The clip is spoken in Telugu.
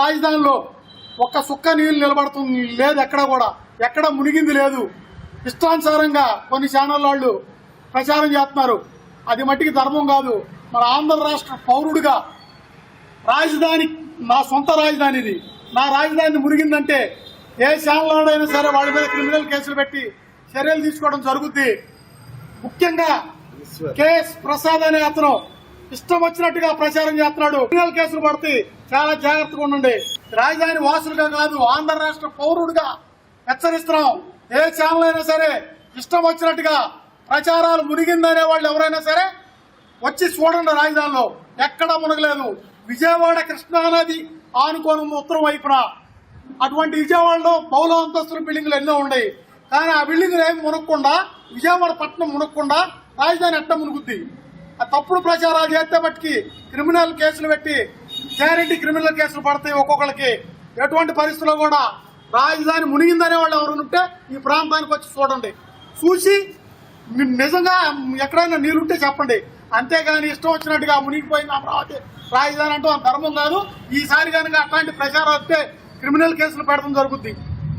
రాజధానిలో ఒక్క సుక్క నీళ్లు నిలబడుతుంది లేదు, ఎక్కడ కూడా ఎక్కడ మునిగింది లేదు. ఇష్టానుసారంగా కొన్ని ఛానల్ వాళ్ళు ప్రచారం చేస్తున్నారు. అది మట్టికి ధర్మం కాదు. మన ఆంధ్ర రాష్ట్ర పౌరుడిగా రాజధాని నా సొంత రాజధాని, ఇది నా రాజధాని మునిగిందంటే ఏ ఛానల్ అయినా సరే వాళ్ళ మీద క్రిమినల్ కేసులు పెట్టి చర్యలు తీసుకోవడం జరుగుద్ది. ముఖ్యంగా కేఎస్ ప్రసాద్ అనే అతను ఇష్టం వచ్చినట్టుగా ప్రచారం చేస్తున్నాడు. క్రిమినల్ కేసులు పడితే చాలా జాగ్రత్తగా ఉండండి. రాజధాని వాసులుగా కాదు, ఆంధ్ర రాష్ట్ర పౌరుడిగా హెచ్చరిస్తున్నాం. ఏ ఛానల్ అయినా సరే ఇష్టం వచ్చినట్టుగా ప్రచారాలు మునిగిందనే వాళ్ళు ఎవరైనా సరే వచ్చి చూడండి. రాజధానిలో ఎక్కడా మునగలేదు. విజయవాడ కృష్ణానది ఆనుకోని ఉత్తరం వైపున అటువంటి విజయవాడలో బహుళ అంతస్తుల బిల్డింగ్లు ఎన్నో ఉన్నాయి. కానీ ఆ బిల్డింగ్లు ఏమి మునగకుండా, విజయవాడ పట్టణం మునగకుండా రాజధాని ఎట్ట మునుగుద్ది? ఆ తప్పుడు ప్రచారాలు చేస్తే బట్టికి క్రిమినల్ కేసులు పెట్టి గ్యారెంటీ క్రిమినల్ కేసులు పడతాయి ఒక్కొక్కరికి. ఎటువంటి పరిస్థితుల్లో కూడా రాజధాని మునిగిందనే వాళ్ళు ఎవరు ఉంటే ఈ ప్రాంతానికి వచ్చి చూడండి. చూసి నిజంగా ఎక్కడైనా నీరుంటే చెప్పండి. అంతేగాని ఇష్టం వచ్చినట్టుగా మునిగిపోయింది అమరావతి రాజధాని అంటూ ధర్మం కాదు. ఈసారి కనుక అట్లాంటి ప్రచారం వస్తే క్రిమినల్ కేసులు పెడతాం జరుగుద్ది.